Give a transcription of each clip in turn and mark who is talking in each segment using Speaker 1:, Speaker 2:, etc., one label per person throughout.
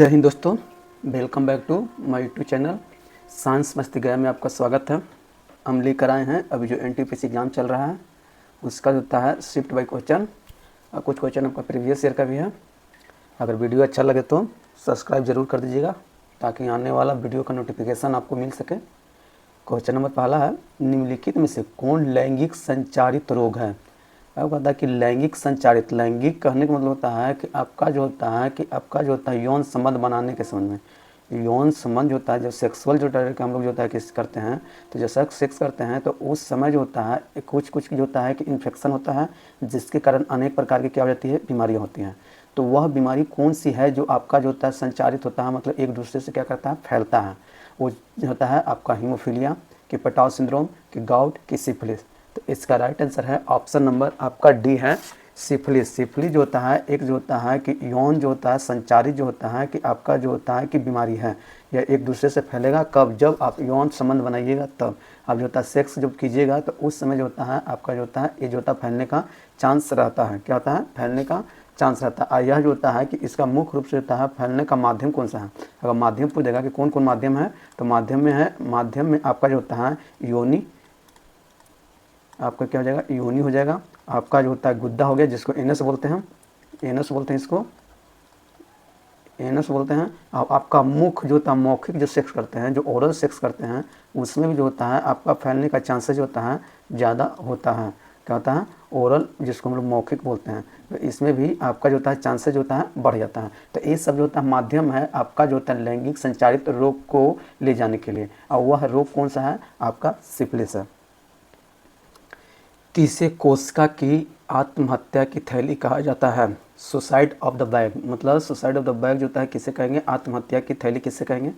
Speaker 1: जय हिंद दोस्तों, welcome back to my YouTube channel science मस्ती गया में आपका स्वागत है। हम लेकर आए हैं अभी जो एनटीपीसी एग्ज़ाम चल रहा है उसका होता है शिफ्ट बाय क्वेश्चन और कुछ क्वेश्चन आपका प्रीवियस ईयर का भी है। अगर वीडियो अच्छा लगे तो सब्सक्राइब ज़रूर कर दीजिएगा ताकि आने वाला वीडियो का नोटिफिकेशन आपको मिल सके। क्वेश्चन नंबर पहला है, निम्नलिखित में से कौन लैंगिक संचारित रोग है। आपको पता है कि लैंगिक संचारित, लैंगिक कहने का मतलब होता है कि आपका जो होता है यौन संबंध बनाने के संबंध में। यौन संबंध होता है जब सेक्सुअल जो डायरेक्ट हम लोग जो होता है किस करते हैं, तो जैसा सेक्स करते हैं तो उस समय जो होता है कुछ जो होता है कि इन्फेक्शन होता है जिसके कारण अनेक प्रकार की क्या हो जाती है, बीमारियाँ होती हैं। तो वह बीमारी कौन सी है जो आपका जो होता है संचारित होता है, मतलब एक दूसरे से क्या करता है, फैलता है। वो होता है आपका हीमोफीलिया, कि पटाव सिंड्रोम, कि गाउट, कि सिफिलिस। तो इसका राइट आंसर है ऑप्शन नंबर आपका डी है, सिफिलिस। सिफिलिस जो होता है एक जो होता है कि यौन जो होता है संचारित जो होता है कि आपका जो होता है कि बीमारी है, यह एक दूसरे से फैलेगा कब, जब आप यौन संबंध बनाइएगा तब। आप जो होता है सेक्स जब कीजिएगा तो उस समय जो होता है आपका जो होता है ये जो होता है फैलने का चांस रहता है। क्या होता है, फैलने का चांस रहता है। यह जो होता है कि इसका मुख्य रूप से होता है फैलने का माध्यम कौन सा है। अगर माध्यम पूछेगा कि कौन कौन माध्यम है, तो माध्यम में आपका जो होता है योनि, आपका क्या हो जाएगा, योनि हो जाएगा। आपका जो होता है गुद्दा हो गया, जिसको एनस बोलते हैं, इसको एनस बोलते हैं। और आपका मुख जो होता है, मौखिक जो सेक्स करते हैं, जो ओरल सेक्स करते हैं, उसमें भी जो होता है आपका फैलने का चांसेस जो होता है ज़्यादा होता है। क्या होता है, ओरल, जिसको हम लोग मौखिक बोलते हैं, तो इसमें भी आपका जो होता है चांसेस जो होता है बढ़ जाता है। तो ये सब जो होता है माध्यम है आपका जो होता है लैंगिक संचारित रोग को ले जाने के लिए, और वह रोग कौन सा है, आपका सिफिलिस है। किसे कोशिका की आत्महत्या की थैली कहा जाता है। सुसाइड ऑफ द बैग, मतलब सुसाइड ऑफ द बैग जो होता है किसे कहेंगे, आत्महत्या की थैली किसे कहेंगे,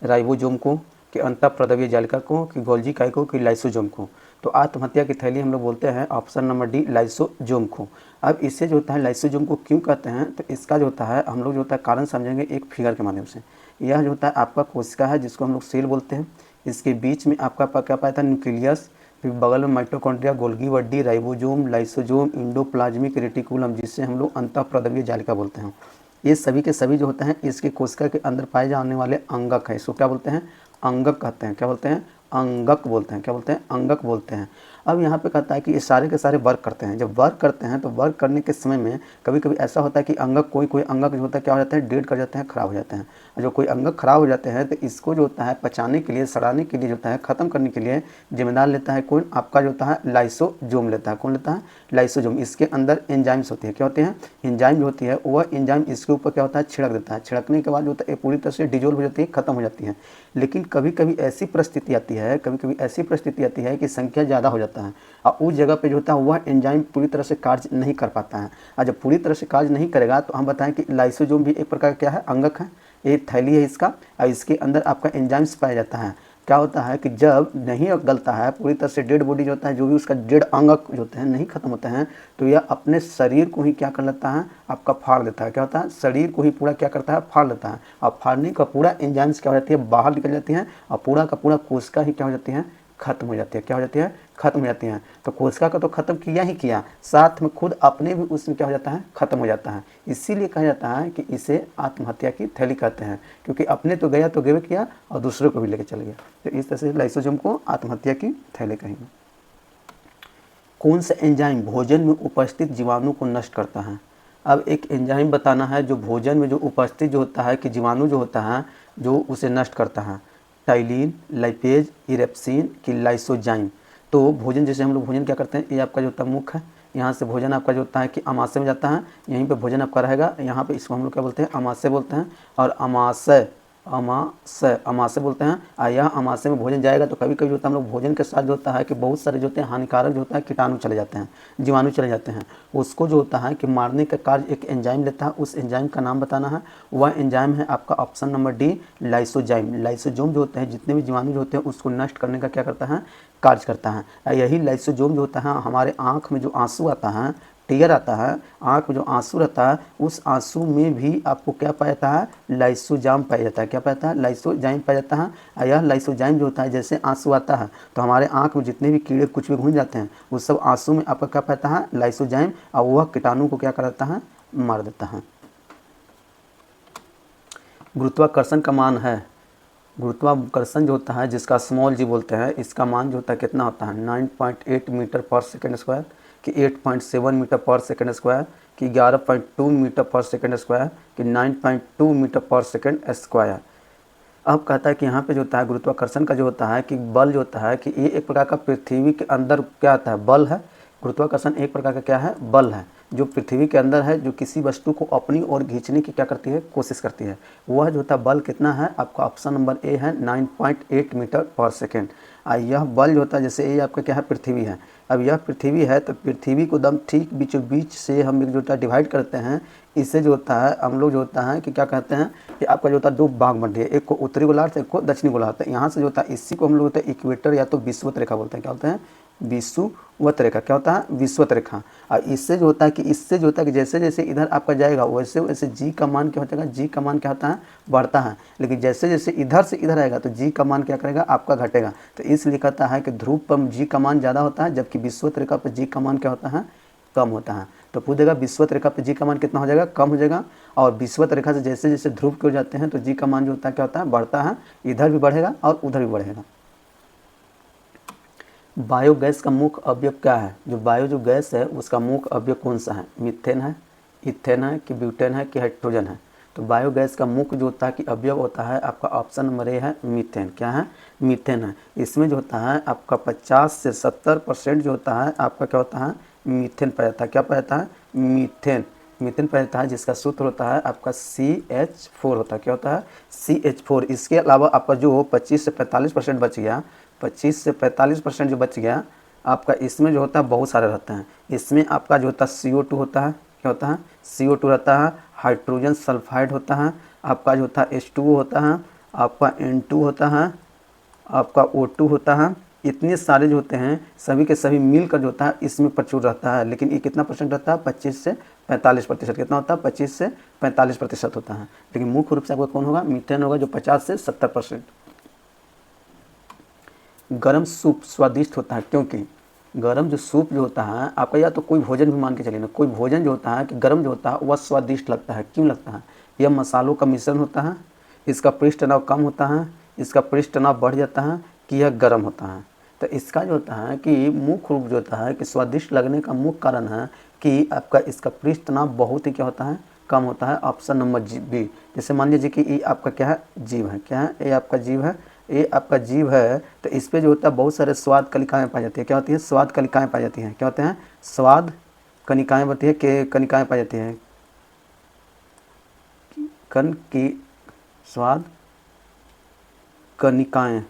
Speaker 1: राइबोसोम को, कि अंतःप्रद्रव्य जालिका को, कि गोल्गी काई को, कि लाइसोसोम को। तो आत्महत्या की थैली हम लोग बोलते हैं ऑप्शन नंबर डी, लाइसोसोम को। अब इसे जो होता है लाइसोसोम को क्यों कहते हैं, तो इसका जो होता है हम लोग जो होता है कारण समझेंगे एक फिगर के माध्यम से। यह जो होता है आपका कोशिका है जिसको हम लोग सेल बोलते हैं। इसके बीच में आपका क्या पाया था, न्यूक्लियस, फिर बगल में mitochondria, Golgi body, ribosome, lysosome, endoplasmic reticulum, जिससे हम लोग अंतःप्रद्रव्य जालिका बोलते हैं। ये सभी के सभी जो होते हैं इसके कोशिका के अंदर पाए जाने वाले अंगक है। इसको क्या बोलते हैं, अंगक कहते हैं। क्या बोलते हैं, अंगक बोलते हैं। क्या बोलते हैं, अंगक बोलते हैं। अब यहाँ पे कहता है कि ये सारे के सारे वर्क करते हैं। जब वर्क करते हैं तो वर्क करने के समय में कभी कभी ऐसा होता है कि अंगक कोई अंगक जो होता है क्या हो जाता है, डेड कर जाते हैं, खराब हो जाते हैं। और जो कोई अंगक खराब हो जाते हैं तो इसको जो होता है पचाने के लिए, सड़ाने के लिए जो होता है, ख़त्म करने के लिए जिम्मेदार लेता है कौन, आपका जो होता है लाइसोसोम लेता है। कौन लेता है, लाइसोसोम। इसके अंदर एंजाइम्स होती है। क्या होते हैं, एंजाइम जो होती है वह एंजाइम इसके ऊपर क्या होता है, छिड़क देता है। छिड़कने के बाद जो होता है पूरी तरह से डिजोल्व हो जाती है, खत्म हो जाती है। लेकिन कभी कभी ऐसी परिस्थिति आती है कि संख्या ज़्यादा हो जाता है और उस जगह पे जो होता है वह एंजाइम पूरी तरह से कार्य नहीं कर पाता है। और जब पूरी तरह से कार्य नहीं करेगा तो हम बताएं कि लाइसोसोम भी एक प्रकार का क्या है, अंगक है। ये थैली है इसका, और इसके अंदर आपका एंजाइम्स पाया जाता है। क्या होता है कि जब नहीं गलता है पूरी तरह से, डेड बॉडी जो होता है, जो भी उसका डेड अंगक जो होते हैं नहीं खत्म होते हैं, तो यह अपने शरीर को ही क्या कर लेता है, आपका फाड़ देता है। क्या होता है, शरीर को ही पूरा क्या करता है, फाड़ लेता है। और फाड़ने का पूरा एंजाइम्स क्या हो जाती है, बाहर निकल जाती हैं, और पूरा का पूरा कोशिका ही क्या हो जाती है, खत्म हो जाती है। क्या हो जाती है, खत्म हो जाती हैं। तो कोशिका का तो खत्म किया ही किया, साथ में खुद अपने भी उसमें क्या हो जाता है, खत्म हो जाता है। इसीलिए कहा जाता है कि इसे आत्महत्या की थैली कहते हैं, क्योंकि अपने तो गया तो गिव किया और दूसरों को भी लेकर चल गया। तो इस तरह से लाइसोसोम को आत्महत्या की थैली कहेंगे। कौन सा एंजाइम भोजन में उपस्थित जीवाणु को नष्ट करता है। अब एक एंजाइम बताना है जो भोजन में जो उपस्थित जो होता है कि जीवाणु जो होता है जो उसे नष्ट करता है। टाइलिन, लाइपेज, इरेप्सिन, कि लाइसोजाइम। तो भोजन, जैसे हम लोग भोजन क्या करते हैं, ये आपका जो होता है मुख है, यहाँ से भोजन आपका जो होता है कि अमाशय में जाता है, यहीं पे भोजन आपका रहेगा, यहाँ पे इसको हम लोग क्या बोलते हैं, अमाशय बोलते हैं। और अमाशय बोलते हैं। और यह अमाशय में भोजन जाएगा तो कभी कभी जो होता है हम लोग भोजन के साथ जो होता है कि बहुत सारे जो होते हैं हानिकारक जो होता है कीटाणु चले जाते हैं, जीवाणु चले जाते हैं। उसको जो होता है कि मारने का कार्य एक एंजाइम लेता है। उस एंजाइम का नाम बताना है। वह एंजाइम है आपका option number D, lysozyme. Lysosome जो होते हैं जितने भी जीवाणु जो होते हैं उसको नष्ट करने का क्या करता है, कार्य करता है। यही लाइसोसोम जो होता है हमारे आँख में जो आंसू आता है, टीयर आता है, आँख में जो आंसू रहता है, उस आंसू में भी आपको क्या पाया जाता है, लाइसोजाइम पाया जाता है। क्या पाया जाता है, लाइसोजाइम पाया जाता है। यह लाइसोजाइम जो होता है, जैसे आंसू आता है तो हमारे आँख में जितने भी कीड़े कुछ भी घुस जाते हैं उस सब आंसू में आपका क्या पाता है, लाइसोजाइम, और वह कीटाणु को क्या कर देता है, मार देता है। गुरुत्वाकर्षण का मान है, गुरुत्वाकर्षण जो होता है जिसका स्मॉल जी बोलते हैं, इसका मान जो होता है कितना होता है 9.8 मीटर पर सेकेंड स्क्वायर, कि 8.7 मीटर पर सेकेंड स्क्वायर, कि 11.2 मीटर पर सेकेंड स्क्वायर, कि 9.2 मीटर पर सेकेंड स्क्वायर। अब कहता है कि यहाँ पे जो होता है गुरुत्वाकर्षण का जो होता है कि बल जो होता है कि ये एक प्रकार का पृथ्वी के अंदर क्या आता है, बल है। गुरुत्वाकर्षण एक प्रकार का क्या है, बल है, जो पृथ्वी के अंदर है, जो किसी वस्तु को अपनी ओर खींचने की क्या करती है, कोशिश करती है। वह जो होता है बल कितना है, आपका ऑप्शन नंबर ए है 9.8 मीटर पर सेकेंड। यह बल जो होता है, जैसे ये आपका क्या है, पृथ्वी है। अब यह पृथ्वी है तो पृथ्वी को दम ठीक बीचों बीच से हम जो होता है डिवाइड करते हैं। इससे जो होता है हम लोग जो होता है कि क्या कहते हैं कि आपका जो होता है दो भाग बनती है, एक को उत्तरी गोलार्ध, एक को दक्षिणी गोलार्ध। यहाँ से जो होता है इसी को हम लोग होता है इक्वेटर या तो विषुवत रेखा बोलते हैं। क्या बोलते हैं, विषुवत रेखा। क्या होता है, विषुवत रेखा। और इससे जो होता है कि इससे जो होता है कि जैसे जैसे इधर आपका जाएगा वैसे वैसे जी का मान क्या हो जाएगा, जी का मान क्या होता है, बढ़ता है। लेकिन जैसे जैसे इधर से इधर आएगा तो जी का मान क्या करेगा, आपका घटेगा। तो इसलिए कहता है कि ध्रुव पर जी का मान ज़्यादा होता है, जबकि विषुवत रेखा पर जी का मान क्या होता है, कम होता है। तो पूछेगा विषुवत रेखा पर जी का मान कितना हो जाएगा, कम हो जाएगा। और विषुवत रेखा से जैसे जैसे ध्रुव की ओर जाते हैं तो जी का मान जो होता है क्या होता है, बढ़ता है। इधर भी बढ़ेगा और उधर भी बढ़ेगा। बायोगैस का मुख्य अवयव क्या है, जो बायो जो गैस है उसका मुख्य अवयव कौन सा है, मीथेन है, इथेन है, कि ब्यूटेन है, कि हाइड्रोजन है। तो बायोगैस का मुख्य जो होता है कि अवयव होता है आपका ऑप्शन नंबर ए है मीथेन। क्या है, मीथेन है। इसमें जो होता है आपका 50 से 70% जो होता है आपका क्या होता है, मीथेन पाया जाता है। क्या पाया जाता है, मीथेन। मीथेन पाया जाता है जिसका सूत्र होता है आपका CH4 होता है। क्या होता है, CH4। इसके अलावा आपका जो 25 से 45% बच गया, 25 से 45% जो बच गया आपका, इसमें जो होता है बहुत सारे रहते हैं। इसमें आपका जो होता है CO2 होता है। क्या होता है, CO2 रहता है, हाइड्रोजन सल्फाइड होता है, आपका जो होता है H2O होता है, आपका N2 होता है, आपका O2 होता है। इतने सारे जो होते हैं सभी के सभी मिलकर जो होता है इसमें प्रचुर रहता है। लेकिन ये कितना परसेंट रहता है, 25 से 45%। कितना होता है, 25 से 45% होता है। लेकिन मुख्य रूप से आपका कौन होगा, मीथेन होगा, जो 50 से 70%। गरम सूप स्वादिष्ट होता है क्योंकि गरम जो सूप जो होता है आपका, या तो कोई भोजन भी मान के चलिए ना, कोई भोजन जो होता है कि गरम जो होता है वह स्वादिष्ट लगता है। क्यों लगता है, यह मसालों का मिश्रण होता है, इसका पृष्ठ तनाव कम होता है, इसका पृष्ठ तनाव बढ़ जाता है, कि यह गर्म होता है। तो इसका जो होता है कि मुख्य रूप जो होता है कि स्वादिष्ट लगने का मुख्य कारण है कि आपका इसका पृष्ठ तनाव बहुत ही क्या होता है, कम होता है। Option number B. जैसे मान लीजिए कि ये आपका क्या है, जीव है। क्या है, ये आपका जीव है, ये आपका जीव है। तो इस पे जो होता है बहुत सारे स्वाद कनिकाएँ पाई जाती है। क्या होती है, स्वाद कनिकाएँ पाई जाती हैं। क्या होते हैं, स्वाद कनिकाएँ होती है, के कनिकाएँ पाई जाती हैं, कन की स्वाद कनिकाएँ,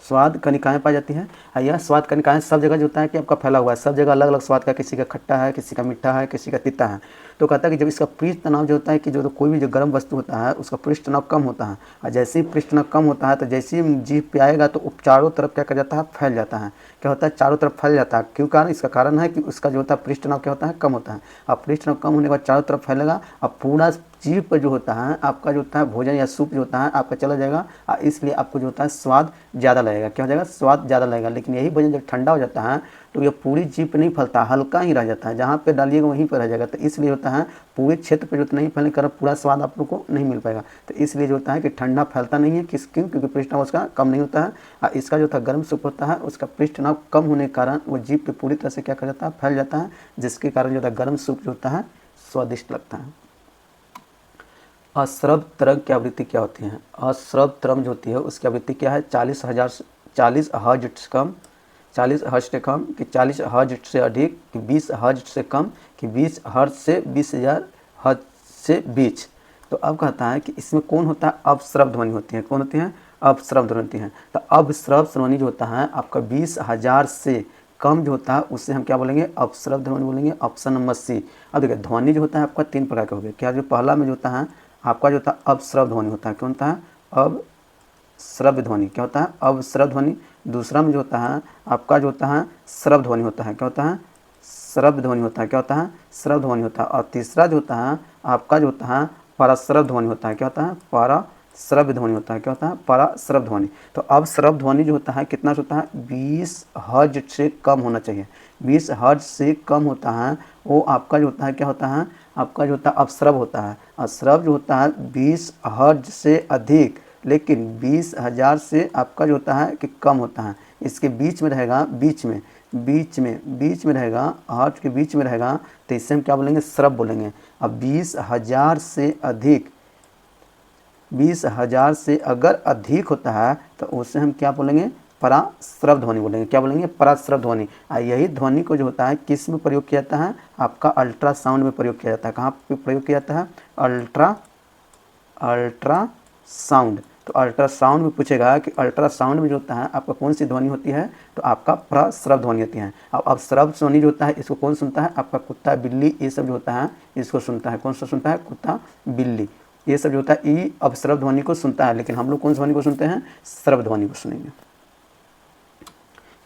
Speaker 1: स्वाद कनिकाएँ पाई जाती हैं। यह स्वाद कनिकाएँ सब जगह जो होता है कि आपका फैला हुआ है, सब जगह अलग अलग स्वाद का, किसी का खट्टा है, किसी का मीठा है, किसी का तीता है। तो कहता है कि जब इसका पृष्ठ तनाव जो होता है कि जो कोई भी जो गर्म वस्तु होता है उसका पृष्ठ तनाव कम होता है। और जैसे ही पृष्ठ तनाव कम होता है तो जैसे ही जीभ पे आएगा तो चारों तरफ क्या कर जाता है, फैल जाता है। क्या होता है, चारों तरफ फैल जाता है। क्यों कारण, इसका कारण है कि उसका जो होता है पृष्ठ तनाव क्या होता है, कम होता है। अब पृष्ठ तनाव कम होने के बाद चारों तरफ फैलेगा। अब पूरा जीभ पर जो होता है आपका जो होता है भोजन या सूप जो होता है आपका चला जाएगा, और इसलिए आपको जो होता है स्वाद ज़्यादा लगेगा। क्या हो जाएगा, स्वाद ज़्यादा लगेगा। लेकिन यही भोजन जब ठंडा हो जाता है तो यह पूरी जीभ पे नहीं फैलता, हल्का ही रह जाता है, जहाँ पे डालिएगा वहीं पर रह जाएगा। तो इसलिए होता है पूरे क्षेत्र पे जो नहीं फैलने का पूरा स्वाद आप लोग को नहीं मिल पाएगा। तो इसलिए जो होता है कि ठंडा फैलता नहीं है, क्यों, क्योंकि पृष्ठ तनाव उसका कम नहीं होता है। और इसका जो था गर्म सूप होता है उसका पृष्ठ तनाव कम होने के कारण वो जीभ पे पूरी तरह से क्या कर जाता है, फैल जाता है, जिसके कारण जो होता है गर्म सूप जो होता है स्वादिष्ट लगता है। अश्रव्य तरंग की आवृत्ति क्या होती है, अश्रव्य तरंग जो होती है उसकी आवृत्ति क्या है, 40 हर्ट्ज से कम, 40 हर्ट्ज से कम, कि 40 हर्ट्ज से अधिक, कि 20 हर्ट्ज से कम, कि 20 हर्ट्ज से 20,000 हर्ट्ज से बीच। तो अब कहता है कि इसमें कौन होता है, अपश्रव्य ध्वनि होती है। कौन होती है, अपश्रव्य ध्वनि होती है। तो अपश्रव्य ध्वनि जो होता है आपका 20,000 से कम जो होता है उससे हम क्या बोलेंगे, अपश्रव्य ध्वनि बोलेंगे। Option number C. अब देखिए ध्वनि जो होता है आपका 3 प्रकार के हो गए। क्या, जो पहला में जो होता है आपका जो होता है अपश्रव्य ध्वनि होता है। क्या होता है, अपश्रव्य ध्वनि। क्या होता है, अपश्रव्य ध्वनि। दूसरा में जो होता है आपका जो होता है श्रव्य ध्वनि होता है। क्या होता है, श्रव्य ध्वनि होता है। क्या होता है, श्रव्य ध्वनि होता है। और तीसरा जो होता है आपका जो होता है पराश्रव्य ध्वनि होता है। क्या होता है, पराश्रव्य ध्वनि होता है। क्या होता है, पराश्रव्य ध्वनि। तो अब श्रव्य ध्वनि जो होता है कितना होता है, 20 हर्ट्ज से कम होना चाहिए। 20 हर्ट्ज से कम होता है वो आपका जो होता है क्या होता है, आपका जो होता है अपस्रव होता है। अपस्रव जो होता है 20 हर्ट्ज से अधिक, लेकिन 20,000 से आपका जो होता है कि कम होता है। इसके बीच में रहेगा, बीच में रहेगा, हर्ट्ज के बीच में रहेगा, तो इससे हम क्या बोलेंगे, स्रव बोलेंगे। अब 20,000 से अधिक, 20,000 से अगर अधिक होता है तो उससे हम क्या बोलेंगे, परास्रव ध्वनि बोलेंगे। क्या बोलेंगे, परास्रव ध्वनि। यही ध्वनि को जो होता है किस में प्रयोग किया जाता है, आपका अल्ट्रासाउंड में प्रयोग किया जाता है। कहाँ पे प्रयोग किया जाता है, अल्ट्रासाउंड। तो अल्ट्रासाउंड में पूछेगा कि अल्ट्रासाउंड में जो होता है आपका कौन सी ध्वनि होती है, तो आपका प्रस्रव ध्वनि होती है। अब स्रव ध्वनि जो होता है इसको कौन सुनता है, आपका कुत्ता बिल्ली ये सब जो होता है इसको सुनता है। कौन सा सुनता है, कुत्ता बिल्ली ये सब जो होता है ई अपस्रव ध्वनि को सुनता है, लेकिन हम लोग कौन सी ध्वनि को सुनते हैं, स्रव ध्वनि को सुनेंगे।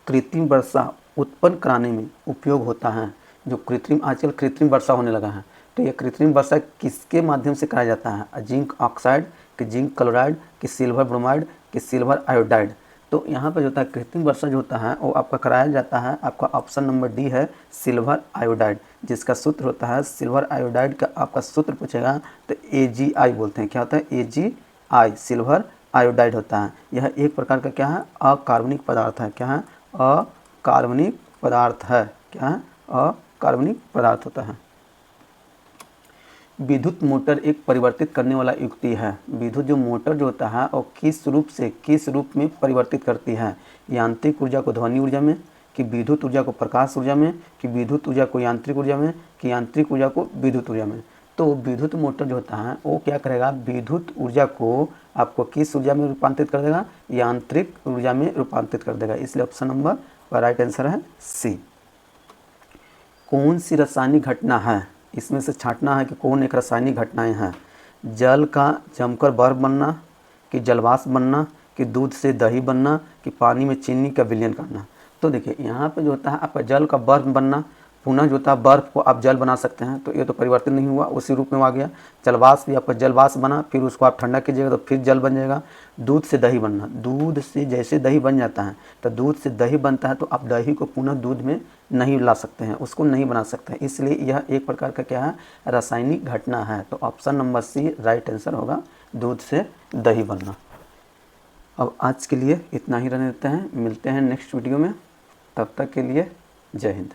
Speaker 1: कृत्रिम वर्षा उत्पन्न कराने में उपयोग होता है। जो कृत्रिम, आजकल कृत्रिम वर्षा होने लगा है, तो ये कृत्रिम वर्षा किसके माध्यम से कराया जाता है, जिंक ऑक्साइड, कि जिंक क्लोराइड, कि सिल्वर ब्रोमाइड, कि सिल्वर आयोडाइड। तो यहाँ पर जो होता है कृत्रिम वर्षा जो होता है वो आपका कराया जाता है, आपका ऑप्शन नंबर डी है, सिल्वर आयोडाइड, जिसका सूत्र होता है सिल्वर आयोडाइड का आपका सूत्र पूछेगा तो AgI बोलते हैं। क्या होता है, AgI, सिल्वर आयोडाइड होता है। यह एक प्रकार का क्या है, अकार्बनिक पदार्थ है। क्या है, अकार्बनिक पदार्थ है। क्या है, अकार्बनिक पदार्थ होता है। विद्युत मोटर एक परिवर्तित करने वाला युक्ति है। विद्युत जो मोटर जो होता है और किस रूप में परिवर्तित करती है, यांत्रिक ऊर्जा को ध्वनि ऊर्जा में, कि विद्युत ऊर्जा को प्रकाश ऊर्जा में, कि विद्युत ऊर्जा को यांत्रिक ऊर्जा में, कि यांत्रिक ऊर्जा को विद्युत ऊर्जा में। तो विद्युत मोटर जो होता है वो क्या करेगा, विद्युत ऊर्जा को आपको किस ऊर्जा में रूपांतरित कर देगा, यांत्रिक ऊर्जा में रूपांतरित कर देगा। इसलिए ऑप्शन नंबर का राइट आंसर है सी। कौन सी रासायनिक घटना है, इसमें से छांटना है कि कौन एक रासायनिक घटनाएं हैं। जल का जमकर बर्फ बनना, कि जलवाष्प बनना, कि दूध से दही बनना, कि पानी में चीनी का विलयन करना। तो देखिए यहाँ पे जो होता है आपका जल का बर्फ बनना, पुनः जो होता है बर्फ को आप जल बना सकते हैं, तो ये तो परिवर्तन नहीं हुआ, उसी रूप में आ गया। जलवाष्प भी आपका जलवाष्प बना, फिर उसको आप ठंडा कीजिएगा तो फिर जल बन जाएगा। दूध से दही बनना, दूध से जैसे दही बन जाता है, तो दूध से दही बनता है, तो आप दही को पुनः दूध में नहीं ला सकते हैं, उसको नहीं बना सकते हैं। इसलिए यह एक प्रकार का क्या है, रासायनिक घटना है। तो option number C right answer होगा, दूध से दही बनना। अब आज के लिए इतना ही रहने देते हैं, मिलते हैं नेक्स्ट वीडियो में, तब तक के लिए जय हिंद।